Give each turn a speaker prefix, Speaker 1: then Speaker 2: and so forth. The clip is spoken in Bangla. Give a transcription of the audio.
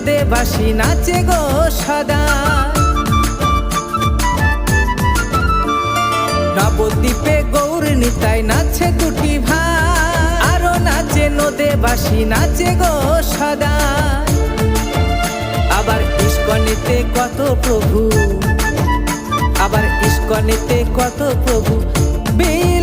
Speaker 1: নদেবাসী নাচে গো সদা। নবদ্বীপে গৌর নিতাই নাচে দুটি ভাই, আরো নাচে নদেবাসী নাচে গো সদা। আবার ইস্কনেতে কত প্রভু, আবার ইস্কনেতে কত প্রভু বীর